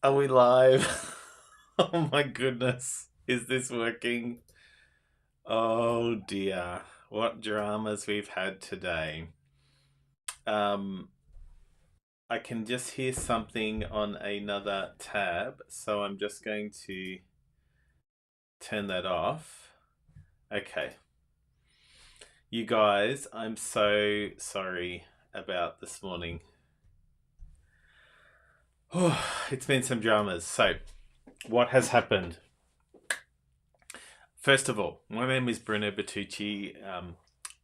Are we live? Oh my goodness. Is this working? Oh dear. What dramas we've had today. Um, I can just hear something on another tab, so I'm just going to turn that off. Okay. You guys, I'm so sorry about this morning. Oh, it's been some dramas. So, what has happened? First of all, my name is Bruno Bertucci.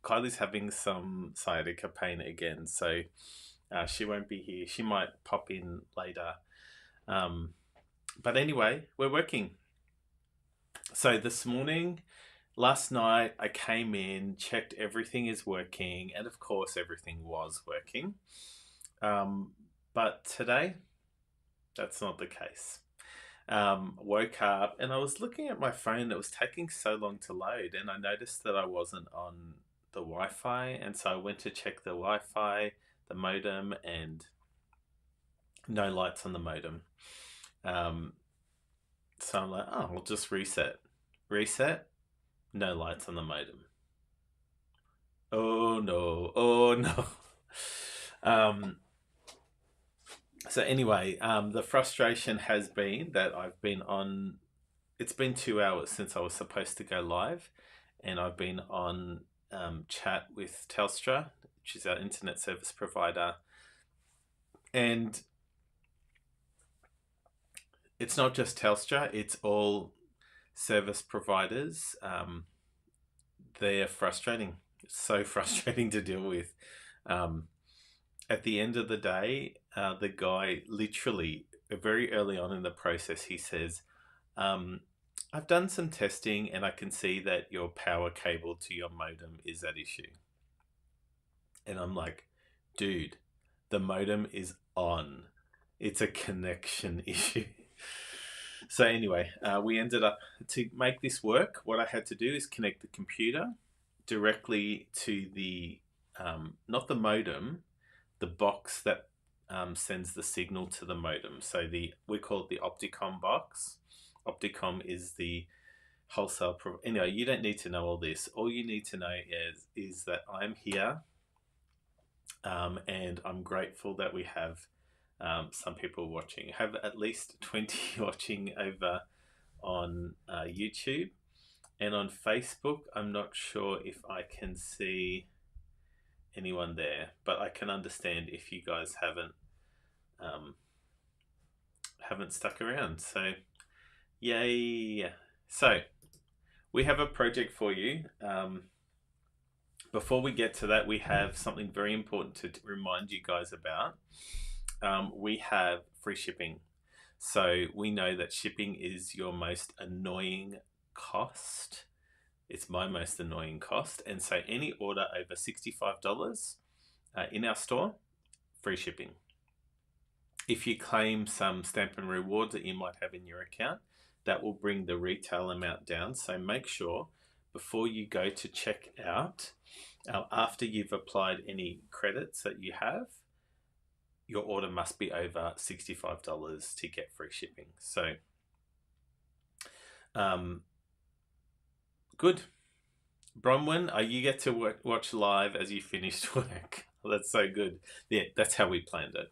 Kylie's having some sciatica pain again, so she won't be here. She might pop in later. Um, but anyway, we're working. So this morning, last night, I came in, checked everything is working, and of course, everything was working. Um, but today, that's not the case. Woke up and I was looking at my phone. It was taking so long to load, and I noticed that I wasn't on the Wi-Fi, and so I went to check the Wi-Fi, the modem, and no lights on the modem. Um, so I'm like, oh, I'll just reset. Reset, no lights on the modem. Oh no, oh no. Um, so anyway, the frustration has been that I've been on. It's been 2 hours since I was supposed to go live, and I've been on chat with Telstra, which is our internet service provider, and it's not just Telstra; it's all service providers. They're frustrating. It's so frustrating to deal with. Um, at the end of the day, the guy literally very early on in the process, he says, I've done some testing and I can see that your power cable to your modem is at issue. And I'm like, dude, the modem is on. It's a connection issue. So anyway, we ended up, to make this work, what I had to do is connect the computer directly to the, not the modem, the box that sends the signal to the modem. So we call it the Opticom box. Opticom is the wholesale. Anyway, you don't need to know all this. All you need to know is that I'm here, and I'm grateful that we have some people watching. I have at least 20 watching over on YouTube, and on Facebook. I'm not sure if I can see anyone there, but I can understand if you guys um, haven't stuck around. So yay! So we have a project for you. Before we get to that, we have something very important to remind you guys about. We have free shipping. So we know that shipping is your most annoying cost. It's my most annoying cost. And so any order over $65 in our store, free shipping. If you claim some Stampin' rewards that you might have in your account, that will bring the retail amount down. So make sure before you go to check out, after you've applied any credits that you have, your order must be over $65 to get free shipping. So, good. Bronwyn, you get to watch live as you finished work. That's so good. Yeah, that's how we planned it.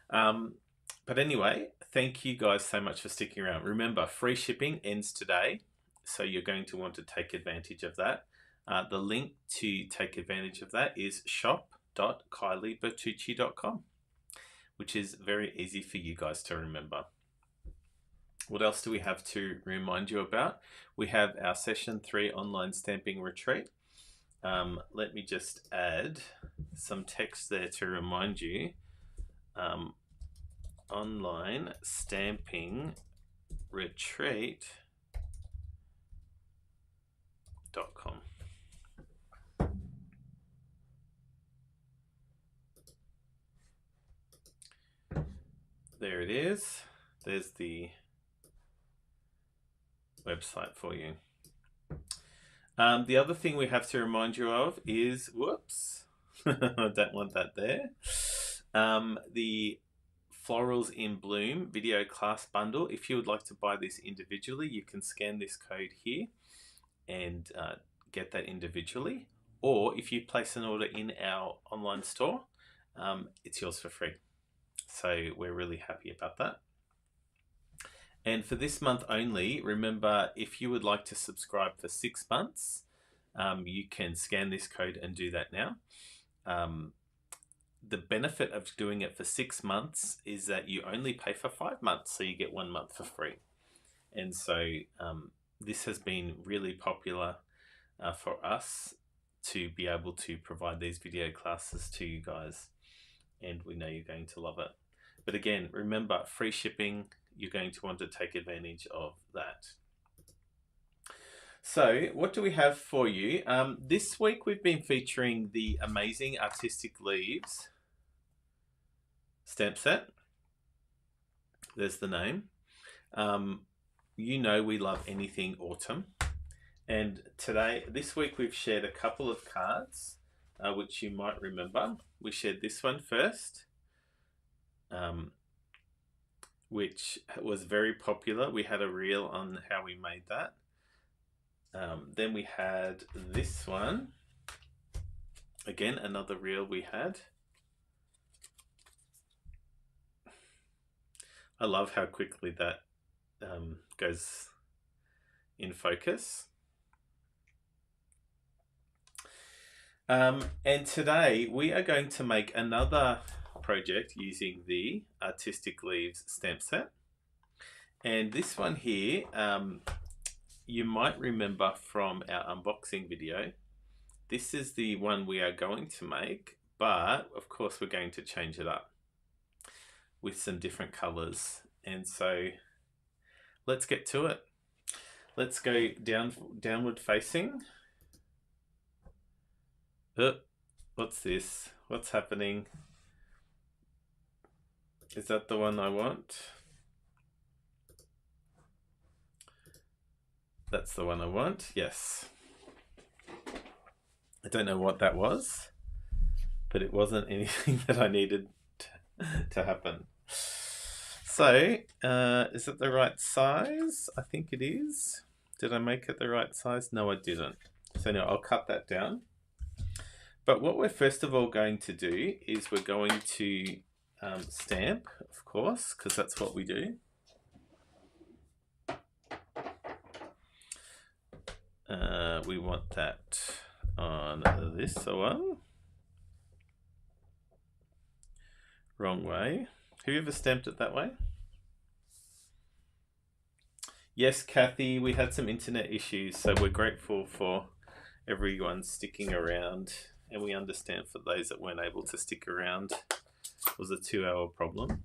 But anyway, thank you guys so much for sticking around. Remember, free shipping ends today, so you're going to want to take advantage of that. The link to take advantage of that is shop.kyliebertucci.com, which is very easy for you guys to remember. What else do we have to remind you about? We have our Session 3 online stamping retreat. Let me just add some text there to remind you. Online stamping retreat.com. There it is. There's the website for you. The other thing we have to remind you of is, whoops, I don't want that there. The Florals in Bloom video class bundle. If you would like to buy this individually, you can scan this code here and get that individually. Or if you place an order in our online store, it's yours for free. So we're really happy about that. And for this month only, remember, if you would like to subscribe for 6 months, you can scan this code and do that now. The benefit of doing it for 6 months is that you only pay for 5 months, so you get 1 month for free. And so this has been really popular for us to be able to provide these video classes to you guys, and we know you're going to love it. But again, remember, free shipping, you're going to want to take advantage of that. So what do we have for you? This week we've been featuring the amazing Artistic Leaves stamp set. There's the name. You know we love anything autumn. And this week we've shared a couple of cards, which you might remember. We shared this one first, which was very popular. We had a reel on how we made that. Then we had this one. Again, another reel we had. I love how quickly that goes in focus. And today we are going to make another project using the Artistic Leaves stamp set. And this one here, you might remember from our unboxing video. This is the one we are going to make, but of course we're going to change it up with some different colors. And so let's get to it. Let's go downward facing. What's this? What's happening? Is that the one I want? That's the one I want, yes. I don't know what that was, but it wasn't anything that I needed to happen. So, is it the right size? I think it is. Did I make it the right size? No, I didn't. So now I'll cut that down. But what we're first of all going to do is we're going to stamp, of course, because that's what we do. We want that on this one. Wrong way. Have you ever stamped it that way? Yes, Kathy, we had some internet issues, so we're grateful for everyone sticking around, and we understand for those that weren't able to stick around, it was a 2-hour problem.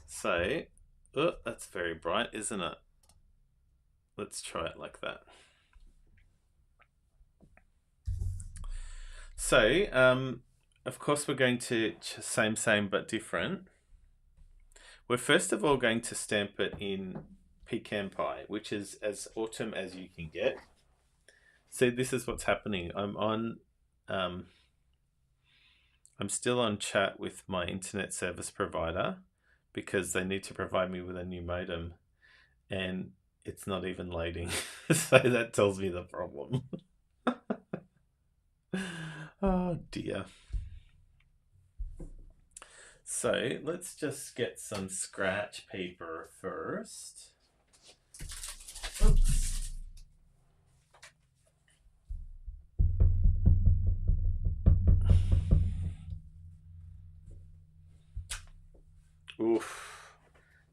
So, that's very bright, isn't it? Let's try it like that. So, of course, we're going to same but different. We're first of all going to stamp it in Pecan Pie, which is as autumn as you can get. So this is what's happening. I'm still on chat with my internet service provider because they need to provide me with a new modem, and it's not even loading. So that tells me the problem. Oh dear. So let's just get some scratch paper first. Oops. Oof.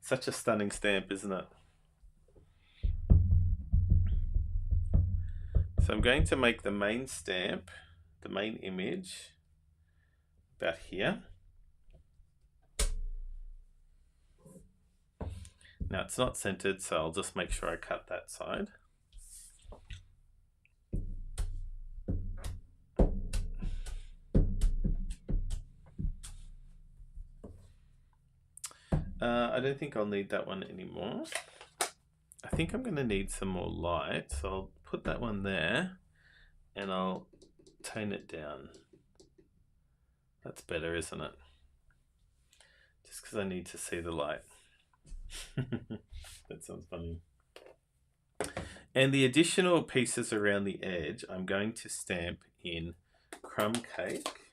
Such a stunning stamp, isn't it? So I'm going to make the main stamp, the main image, about here. Now it's not centered, so I'll just make sure I cut that side. I don't think I'll need that one anymore. I think I'm going to need some more light, so I'll put that one there and I'll tone it down. That's better, isn't it? just because I need to see the light. That sounds funny. And the additional pieces around the edge, I'm going to stamp in crumb cake,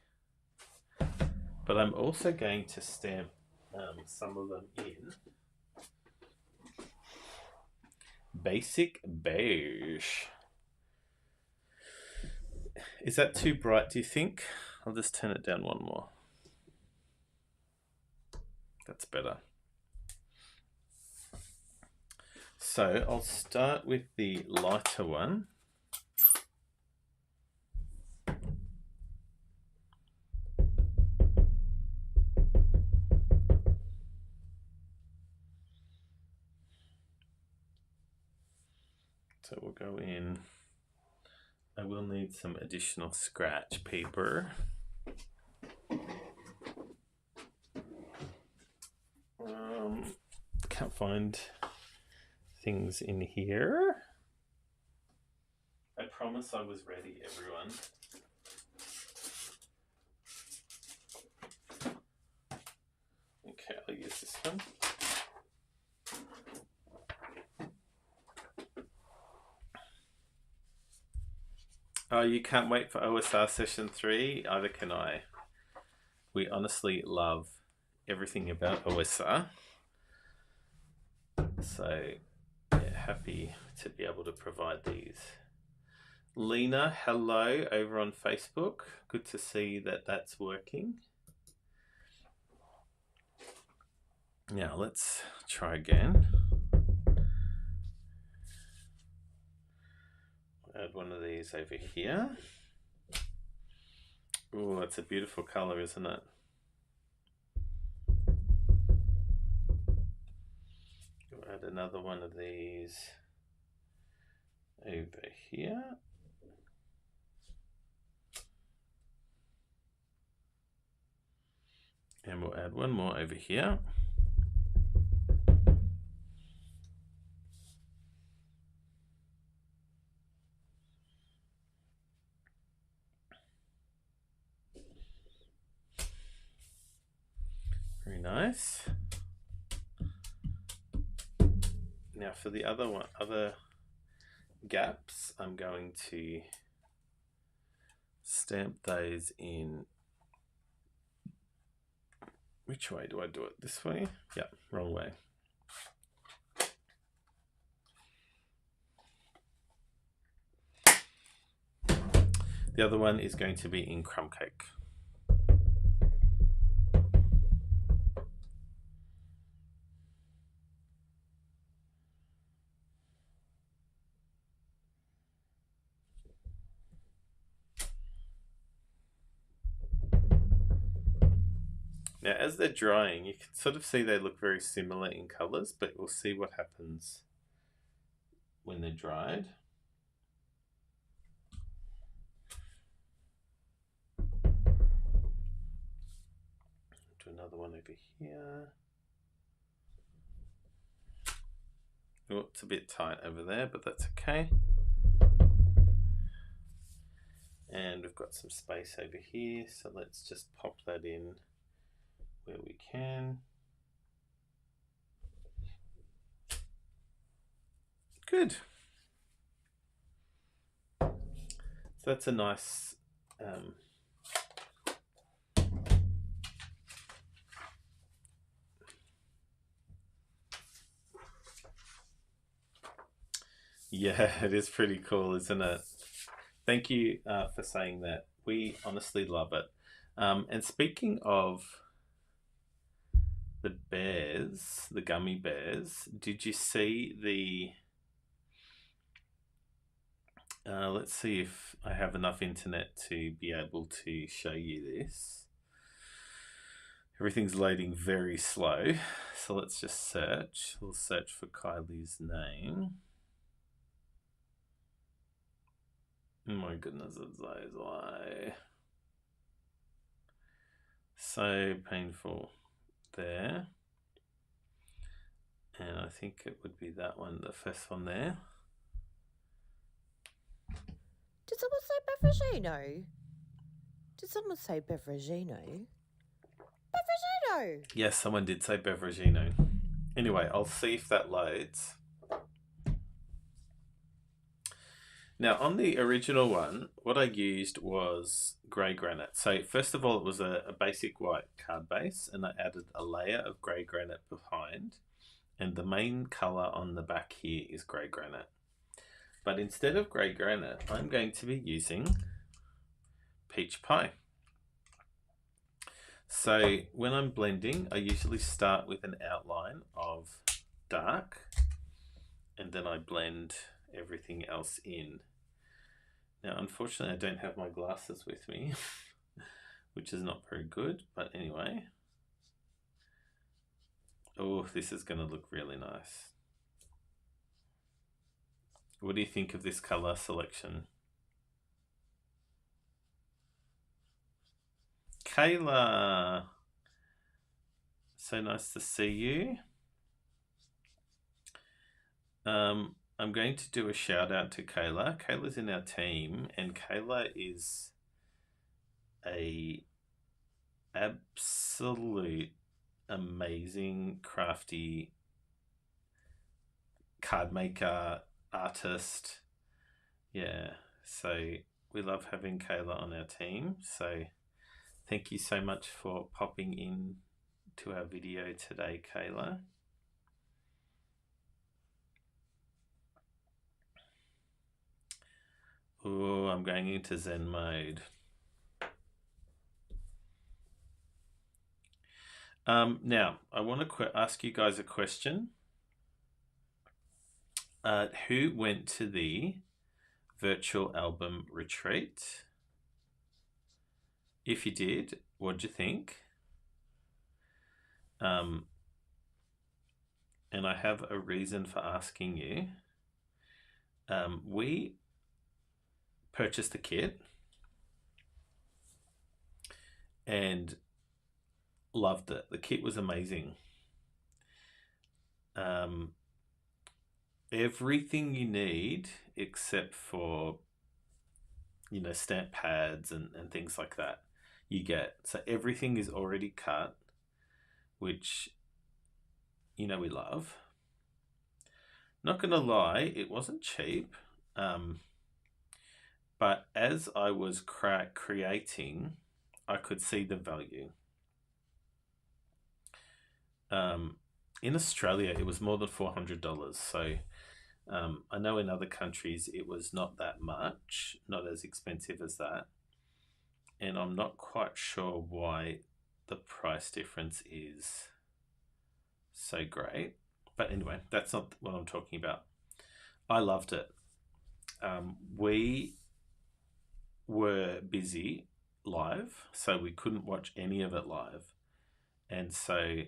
but I'm also going to stamp some of them in basic beige. Is that too bright, do you think? I'll just turn it down one more. That's better. So I'll start with the lighter one. So we'll go in. I will need some additional scratch paper. Can't find things in here. I promise I was ready, everyone. Okay, I'll use this one. Oh, you can't wait for OSR session 3? Either can I. We honestly love everything about OSR. So, yeah, happy to be able to provide these. Lena, hello over on Facebook. Good to see that that's working. Now, let's try again. Add one of these over here. Oh, that's a beautiful color, isn't it? We'll add another one of these over here. And we'll add one more over here. Very nice. Now for the other gaps, I'm going to stamp those in. Which way do I do it? This way? Yeah, wrong way. The other one is going to be in crumb cake. Now, as they're drying, you can sort of see they look very similar in colours, but we'll see what happens when they're dried. Do another one over here. Oh, it's a bit tight over there, but that's okay. And we've got some space over here, so let's just pop that in where we can. Good. So that's a nice yeah, it is pretty cool, isn't it? Thank you for saying that. We honestly love it. And speaking of the bears, the gummy bears, did you see the... let's see if I have enough internet to be able to show you this. Everything's loading very slow. So let's just search. We'll search for Kylie's name. Oh my goodness, it's why. So painful there. And I think it would be that one, the first one there. Did someone say Beveragino? Did someone say Beveragino? Beveragino. Yes, someone did say Beveragino. Anyway, I'll see if that loads. Now, on the original one, what I used was grey granite. So first of all, it was a basic white card base, and I added a layer of grey granite behind. And the main colour on the back here is grey granite. But instead of grey granite, I'm going to be using peach pie. So when I'm blending, I usually start with an outline of dark, and then I blend everything else in. Now, unfortunately, I don't have my glasses with me, which is not very good, but anyway. Oh, this is going to look really nice. What do you think of this color selection? Kayla! So nice to see you. I'm going to do a shout out to Kayla. Kayla's in our team, and Kayla is a absolute amazing crafty card maker, artist. Yeah, so we love having Kayla on our team. So thank you so much for popping in to our video today, Kayla. Oh, I'm going into Zen mode. Now, I want to ask you guys a question. Who went to the virtual album retreat? If you did, what'd you think? And I have a reason for asking you. We purchased the kit and loved it. The kit was amazing. Everything you need except for, you know, stamp pads and things like that you get. So everything is already cut, which, you know, we love. Not gonna lie, it wasn't cheap. But as I was creating, I could see the value. In Australia, it was more than $400. So I know in other countries it was not that much, not as expensive as that. And I'm not quite sure why the price difference is so great. But anyway, that's not what I'm talking about. I loved it. We were busy live, so we couldn't watch any of it live. And so,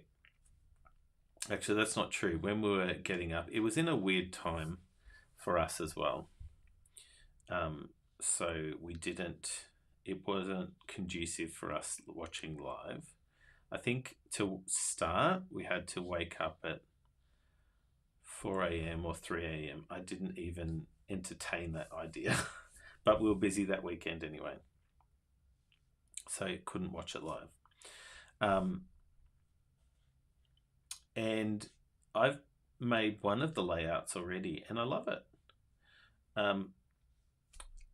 actually, that's not true. When we were getting up, it was in a weird time for us as well. So it wasn't conducive for us watching live. I think to start, we had to wake up at 4 a.m. or 3 a.m. I didn't even entertain that idea, but we were busy that weekend anyway, so couldn't watch it live. And I've made one of the layouts already, and I love it.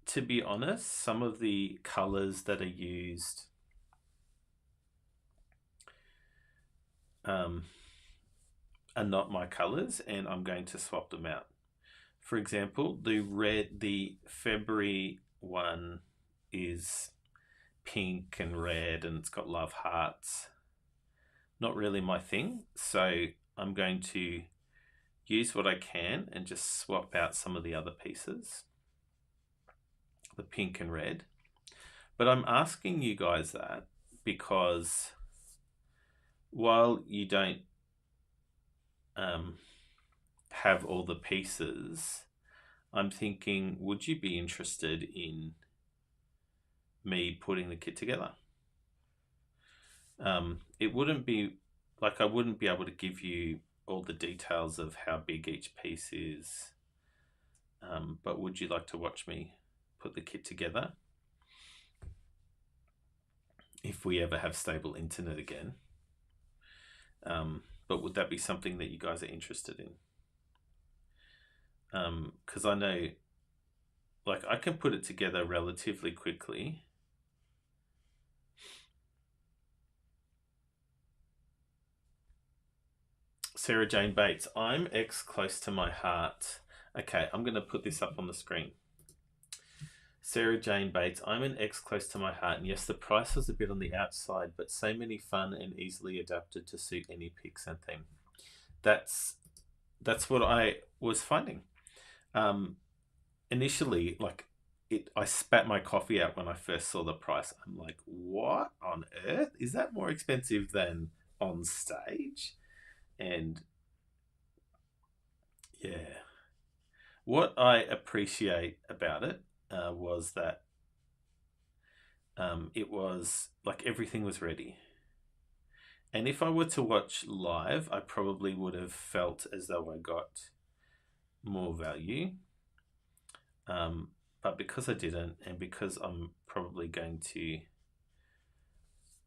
To be honest, some of the colors that are used are not my colors, and I'm going to swap them out. For example, the February one is pink and red, and it's got love hearts. Not really my thing, so I'm going to use what I can and just swap out some of the other pieces, the pink and red. But I'm asking you guys that because while you don't have all the pieces, I'm thinking, would you be interested in me putting the kit together? It wouldn't be like I wouldn't be able to give you all the details of how big each piece is, but would you like to watch me put the kit together? if we ever have stable internet again. But would that be something that you guys are interested in? Because I know, like, I can put it together relatively quickly. Sarah Jane Bates, I'm X close to my heart. Okay, I'm going to put this up on the screen. Sarah Jane Bates, I'm an X close to my heart, and yes, the price was a bit on the outside, but so many fun and easily adapted to suit any pix and theme. That's what I was finding. Initially, like, I spat my coffee out when I first saw the price. I'm like, what on earth? Is that more expensive than on stage? And yeah, what I appreciate about it was that it was like everything was ready. And if I were to watch live, I probably would have felt as though I got more value. But because I didn't, and because I'm probably going to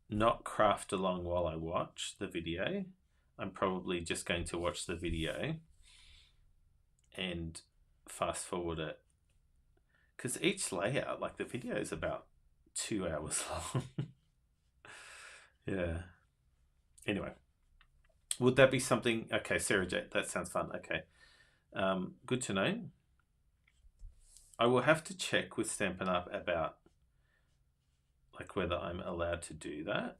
not craft along while I watch the video, I'm probably just going to watch the video and fast forward it. Because each layout, like the video is about 2 hours long. Yeah. Anyway, would that be something? Okay, Sarah J, that sounds fun. Okay. Good to know. I will have to check with Stampin' Up about like whether I'm allowed to do that.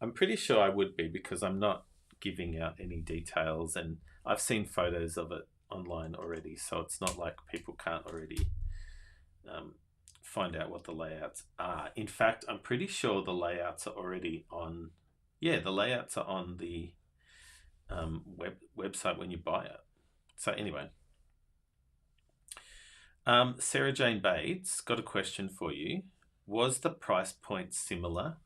I'm pretty sure I would be, because I'm not giving out any details, and I've seen photos of it online already, so it's not like people can't already find out what the layouts are. In fact, I'm pretty sure the layouts are already on. Yeah, the layouts are on the website when you buy it. So anyway, Sarah Jane Bates got a question for you. Was the price point similar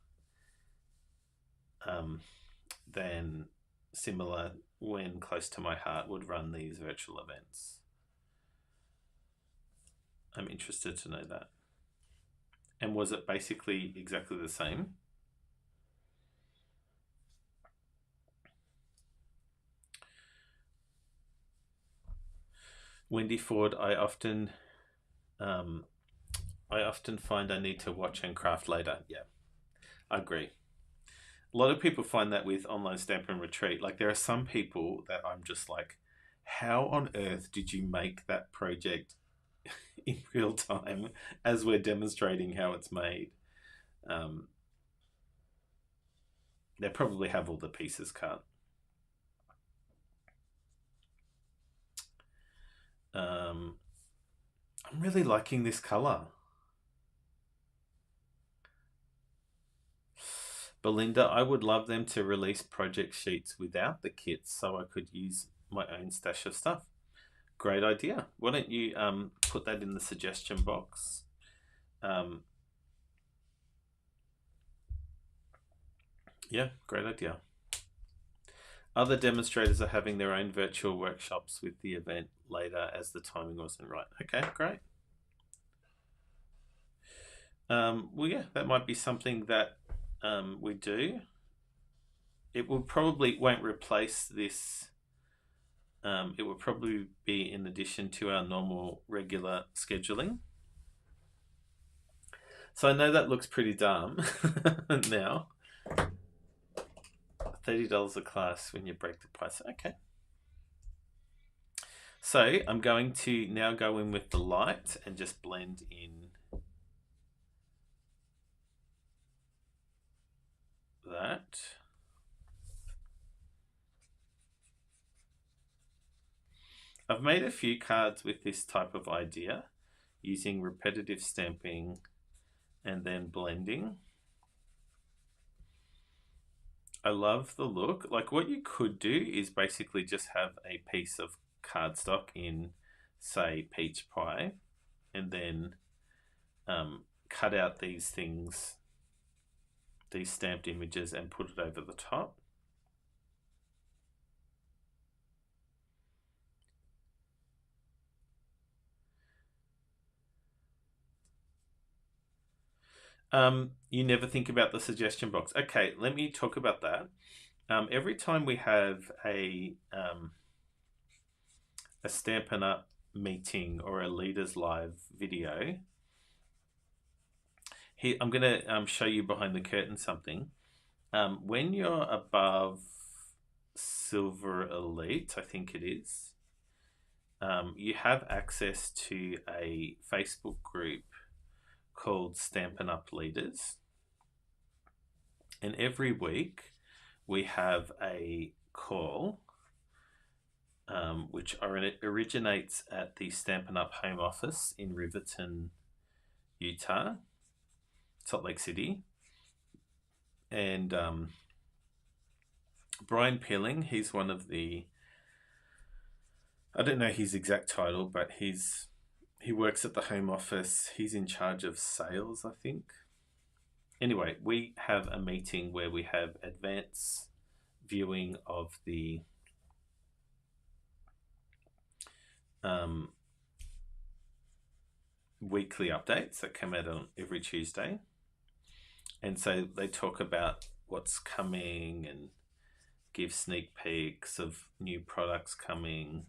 than similar when Close to My Heart would run these virtual events? I'm interested to know that. And was it basically exactly the same? Wendy Ford, I often find I need to watch and craft later. Yeah, I agree. A lot of people find that with online Stampin' Retreat. Like, there are some people that I'm just like, how on earth did you make that project in real time as we're demonstrating how it's made? They probably have all the pieces cut. I'm really liking this color. Belinda, I would love them to release project sheets without the kits so I could use my own stash of stuff. Great idea. Why don't you put that in the suggestion box? Yeah, great idea. Other demonstrators are having their own virtual workshops with the event later as the timing wasn't right. Okay, great. Well, yeah, that might be something that we do. It will probably won't replace this. It will probably be in addition to our normal regular scheduling. So I know that looks pretty dumb now. $30 a class when you break the price. Okay. So I'm going to now go in with the light and just blend in that. I've made a few cards with this type of idea, using repetitive stamping and then blending. I love the look. Like, what you could do is basically just have a piece of cardstock in, say, peach pie, and then cut out these things, these stamped images, and put it over the top. You never think about the suggestion box. Okay, let me talk about that. Every time we have a Stampin' Up meeting or a Leaders Live video, here I'm going to show you behind the curtain something. When you're above Silver Elite, I think it is, you have access to a Facebook group called Stampin' Up Leaders. And every week we have a call which originates at the Stampin' Up home office in Riverton, Utah, Salt Lake City. And Brian Peeling, he's one of the, I don't know his exact title, but he works at the home office. He's in charge of sales, I think. Anyway, we have a meeting where we have advance viewing of the weekly updates that come out on every Tuesday. And so they talk about what's coming and give sneak peeks of new products coming.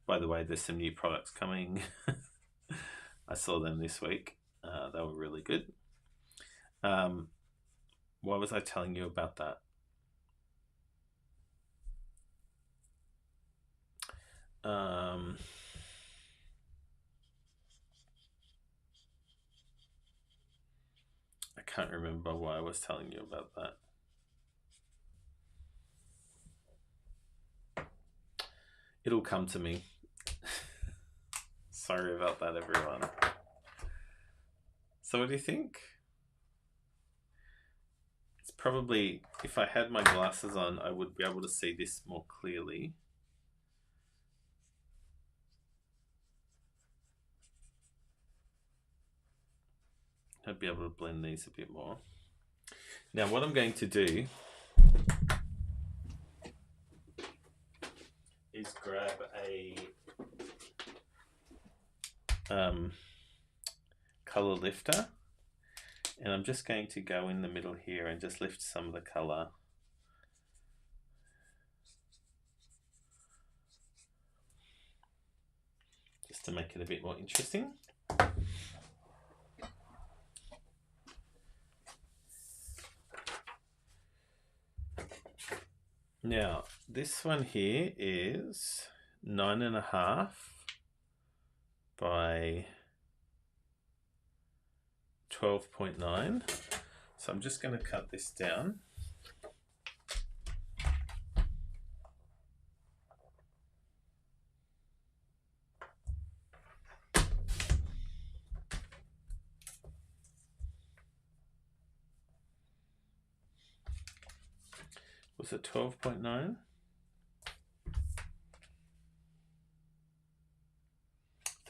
By the way, there's some new products coming. I saw them this week. They were really good. Why was I telling you about that? I can't remember why I was telling you about that. It'll come to me. Sorry about that, everyone. So what do you think? It's probably, if I had my glasses on, I would be able to see this more clearly. I'd be able to blend these a bit more. Now what I'm going to do is grab a color lifter, and I'm just going to go in the middle here and just lift some of the color. Just to make it a bit more interesting. Now, this one here is 9.5 by 12.9. So I'm just going to cut this down. Was it 12.9?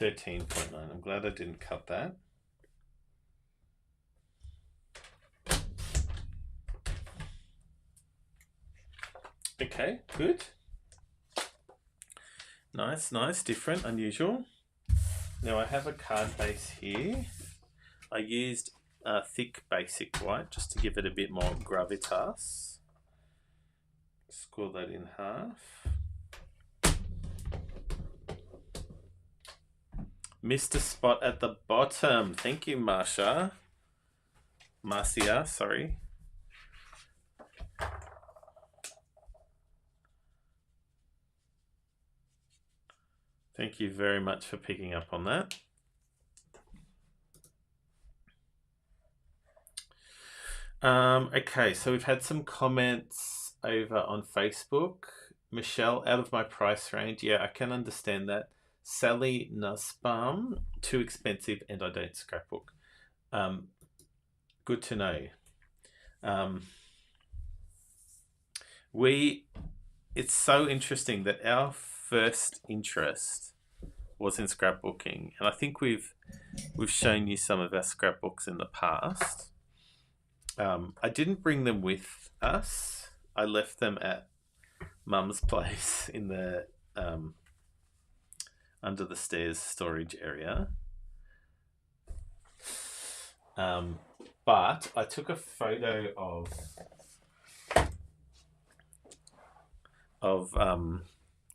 13.9. I'm glad I didn't cut that. Okay, good. Nice, nice, different, unusual. Now I have a card base here. I used thick basic white just to give it a bit more gravitas. Score that in half. Missed a spot at the bottom. Thank you, Marcia. Marcia, sorry. Thank you very much for picking up on that. Okay, so we've had some comments over on Facebook. Michelle, out of my price range. Yeah, I can understand that. Sally Nussbaum, too expensive and I don't scrapbook. Good to know. It's so interesting that our first interest was in scrapbooking, and I think we've shown you some of our scrapbooks in the past. I didn't bring them with us. I left them at Mum's place in the under the stairs storage area. But I took a photo of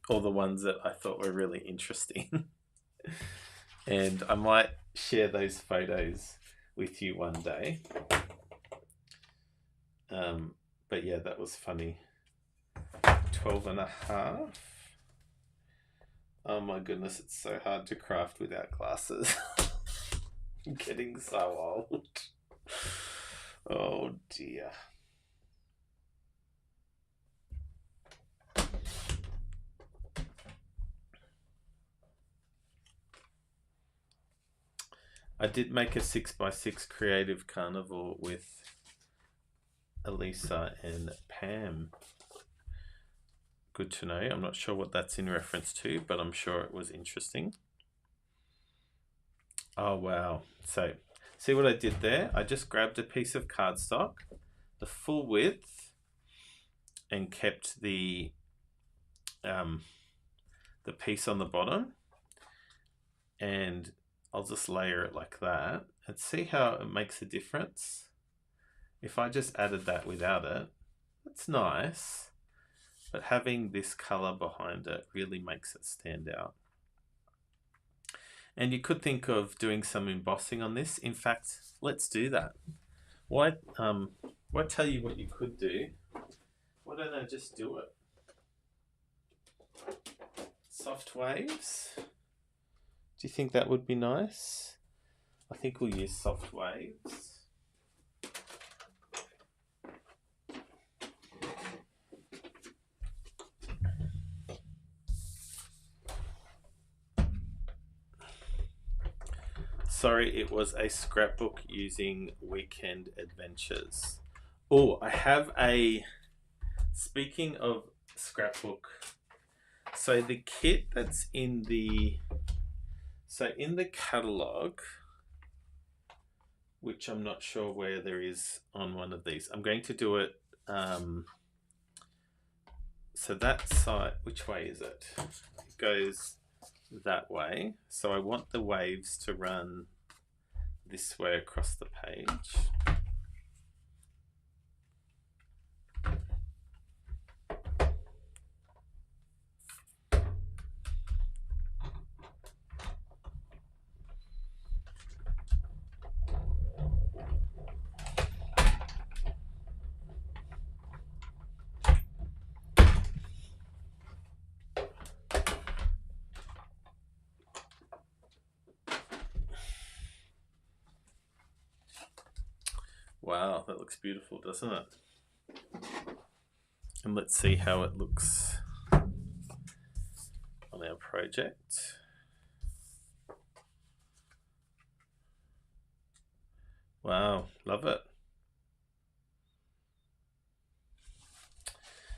all the ones that I thought were really interesting. And I might share those photos with you one day. But yeah, that was funny. 12.5. Oh my goodness, it's so hard to craft without glasses. I'm getting so old. Oh dear. I did make a 6x6 creative carnival with Elisa and Pam. Good to know. I'm not sure what that's in reference to, but I'm sure it was interesting. Oh wow. So see what I did there? I just grabbed a piece of cardstock, the full width, and kept the piece on the bottom, and I'll just layer it like that and see how it makes a difference. If I just added that without it, it's nice, but having this color behind it really makes it stand out. And you could think of doing some embossing on this. In fact, let's do that. Why tell you what you could do? Why don't I just do it? Soft waves. Do you think that would be nice? I think we'll use soft waves. Sorry, it was a scrapbook using Weekend Adventures. Oh, I have a... Speaking of scrapbook, so the kit that's in the... So in the catalogue, which I'm not sure where there is on one of these, I'm going to do it... so that side, which way is it? It goes that way. So I want the waves to run this way across the page. Wow, that looks beautiful, doesn't it? And let's see how it looks on our project. Wow, love it.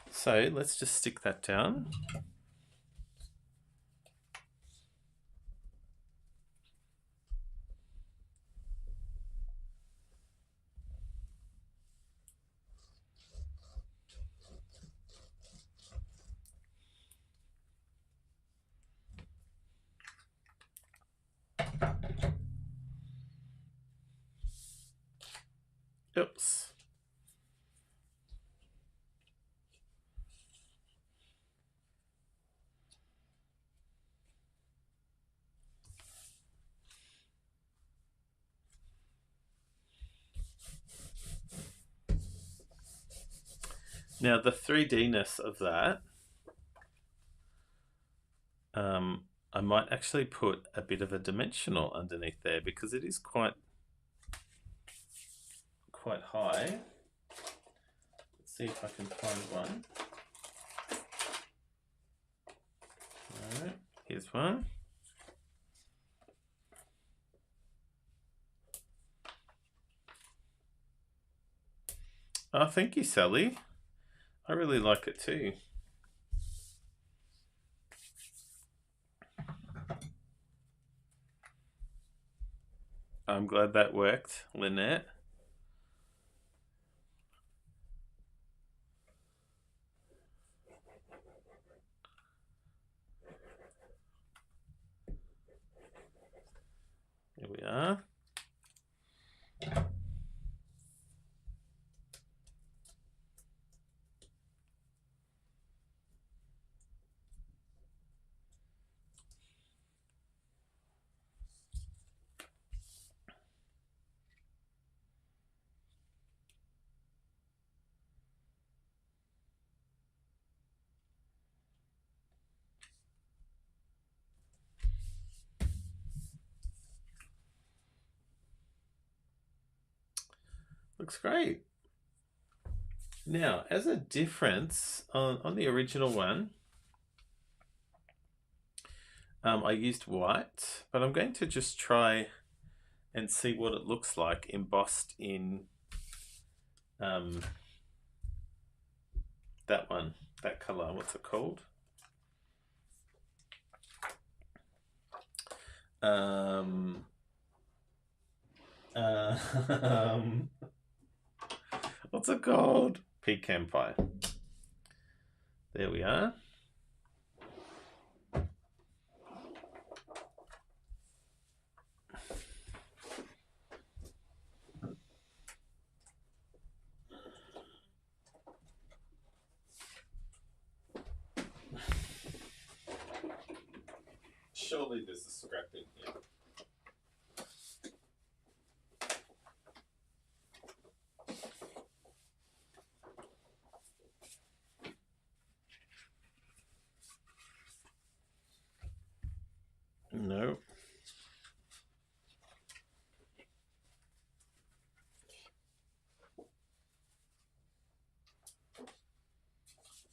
So let's just stick that down. Oops. Now the 3D-ness of that, I might actually put a bit of a dimensional underneath there because it is quite high. Let's see if I can find one. Alright, here's one. Oh, thank you, Sally. I really like it too. I'm glad that worked, Lynette. Here we are. Looks great. Now, as a difference on the original one, I used white, but I'm going to just try and see what it looks like embossed in that one, that color. What's it called? What's it called? Pecan pie. There we are. Surely there's a scrap in here. No.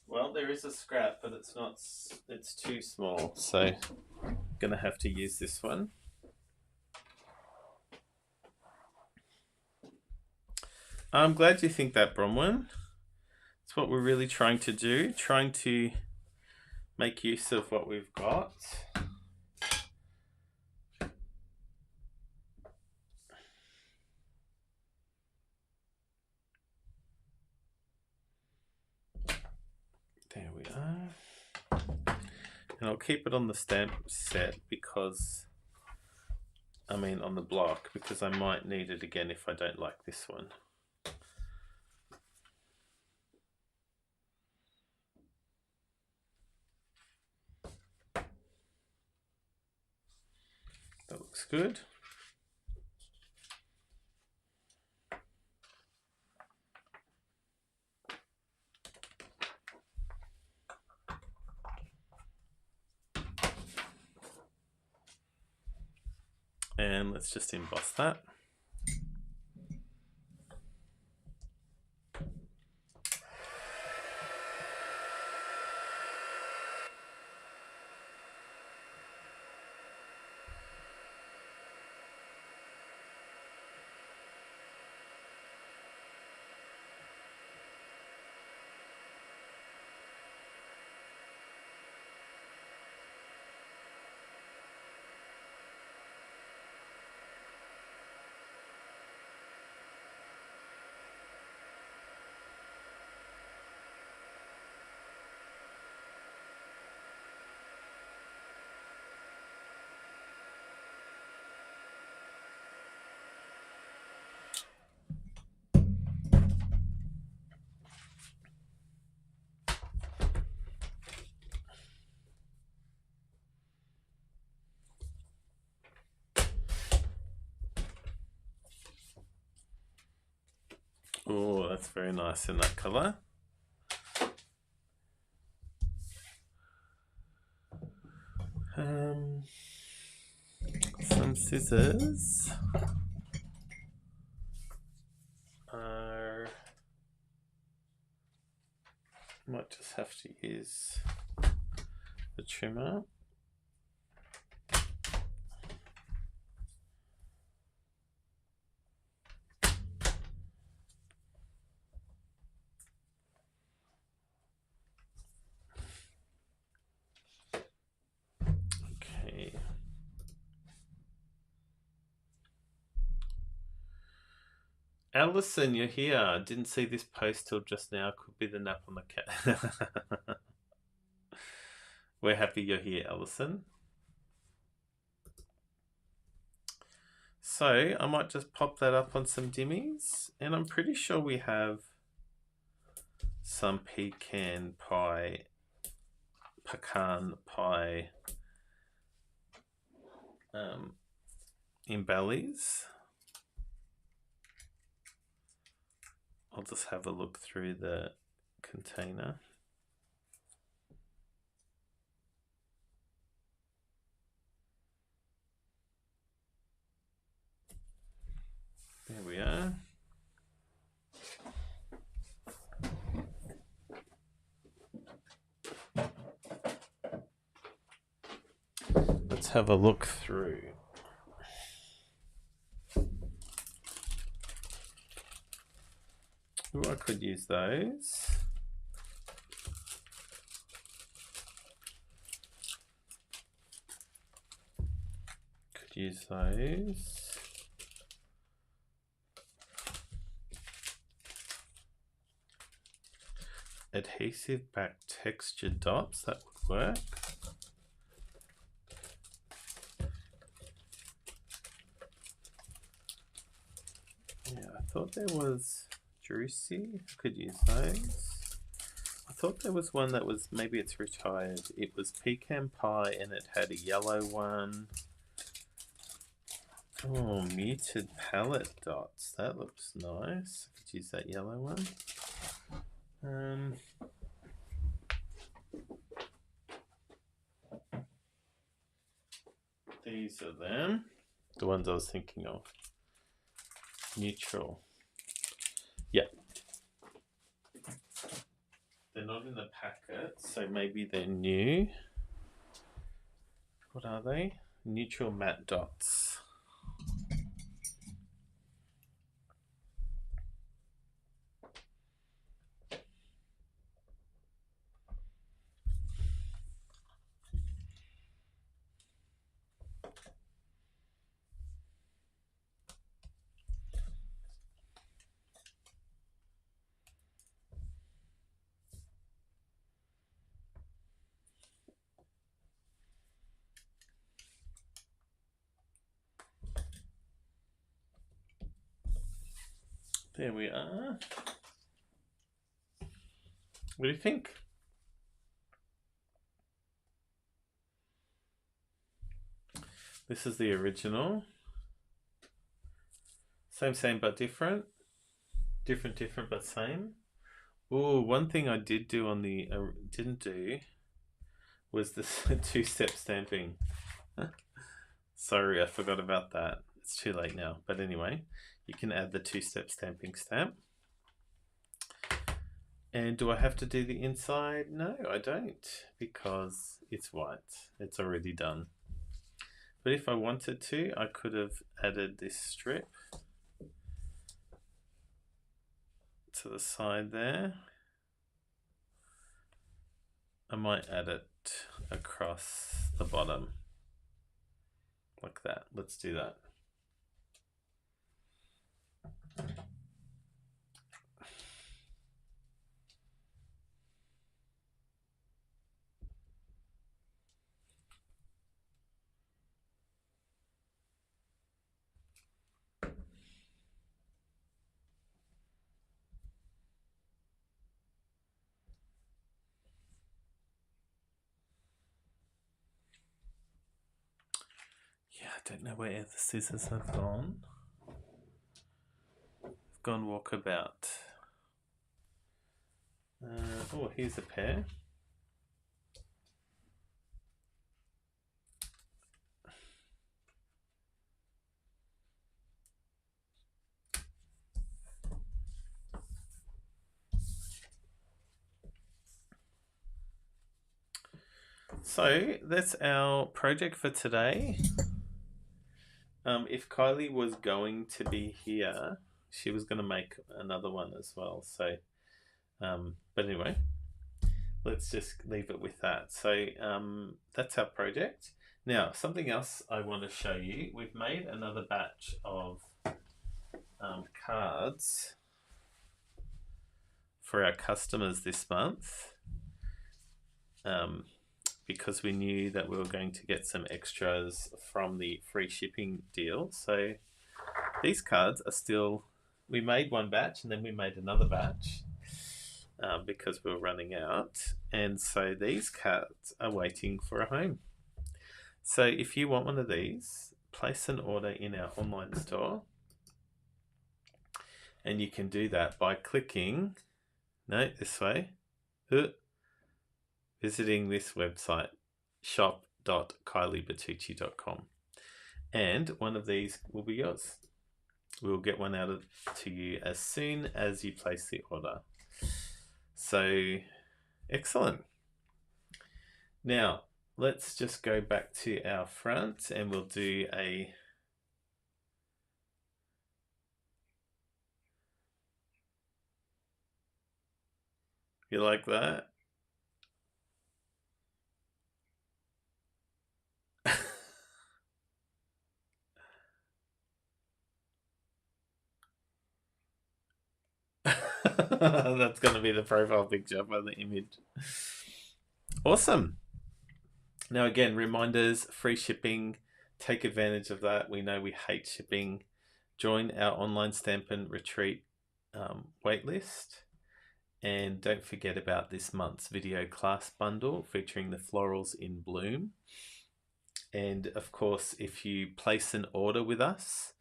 Well, there is a scrap, but it's not. It's too small, so I'm gonna have to use this one. I'm glad you think that, Bronwyn. It's what we're really trying to do, trying to make use of what we've got. There we are. And I'll keep it on the stamp set because, on the block, because I might need it again if I don't like this one. That looks good. And let's just emboss that. Oh, that's very nice in that color. Some scissors might just have to use the trimmer. Okay. Alison, you're here. Didn't see this post till just now. Could be the nap on the cat. We're happy you're here, Alison. So I might just pop that up on some dimmies, and I'm pretty sure we have some pecan pie embellies. I'll just have a look through the container. There we are. Let's have a look through. Ooh, I could use those. Could use those. Adhesive back texture dots, that would work. Yeah, I thought there was Drucy. I could use those. I thought there was one that was, maybe it's retired. It was pecan pie and it had a yellow one. Oh, muted palette dots. That looks nice. I could use that yellow one. These are them. The ones I was thinking of. Neutral. Yeah. They're not in the packet, so maybe they're new. What are they? Neutral matte dots. There we are. What do you think? This is the original. Same but different. Different but same. Oh, one thing I did do on the didn't do was this two-step stamping. Sorry, I forgot about that. It's too late now. But anyway, you can add the two-step stamping stamp. And do I have to do the inside? No, I don't, because it's white. It's already done. But if I wanted to, I could have added this strip to the side there. I might add it across the bottom like that. Let's do that. Yeah, I don't know where the scissors have gone. They've gone walkabout. Oh, here's a pair. So that's our project for today. If Kylie was going to be here, she was going to make another one as well. So, but anyway, let's just leave it with that. So that's our project. Now, something else I want to show you. We've made another batch of cards for our customers this month. Because we knew that we were going to get some extras from the free shipping deal. So these cards are still, we made one batch and then we made another batch because we were running out. And so these cards are waiting for a home. So if you want one of these, place an order in our online store. And you can do that by clicking, no, this way, visiting this website, shop.kyliebatucci.com, and one of these will be yours. We'll get one out to you as soon as you place the order. So, excellent. Now, let's just go back to our front and we'll do a you like that? That's going to be the profile picture for the image. Awesome. Now, again, reminders, free shipping. Take advantage of that. We know we hate shipping. Join our online Stampin' Retreat waitlist. And don't forget about this month's video class bundle featuring the florals in bloom. And of course, if you place an order with us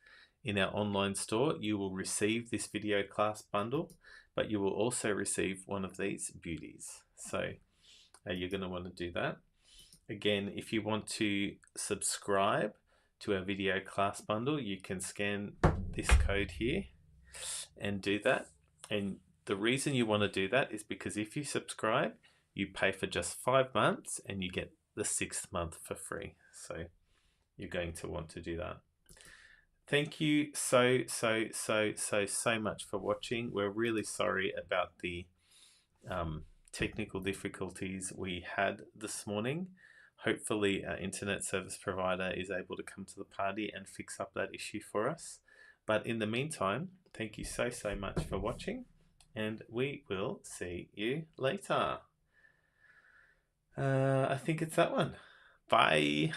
in our online store, you will receive this video class bundle, but you will also receive one of these beauties. So you're going to want to do that. Again, if you want to subscribe to our video class bundle, you can scan this code here and do that. And the reason you want to do that is because if you subscribe, you pay for just 5 months and you get the 6th month for free. So you're going to want to do that. Thank you so much for watching. We're really sorry about the technical difficulties we had this morning. Hopefully our internet service provider is able to come to the party and fix up that issue for us. But in the meantime, thank you so much for watching, and we will see you later. I think it's that one. Bye.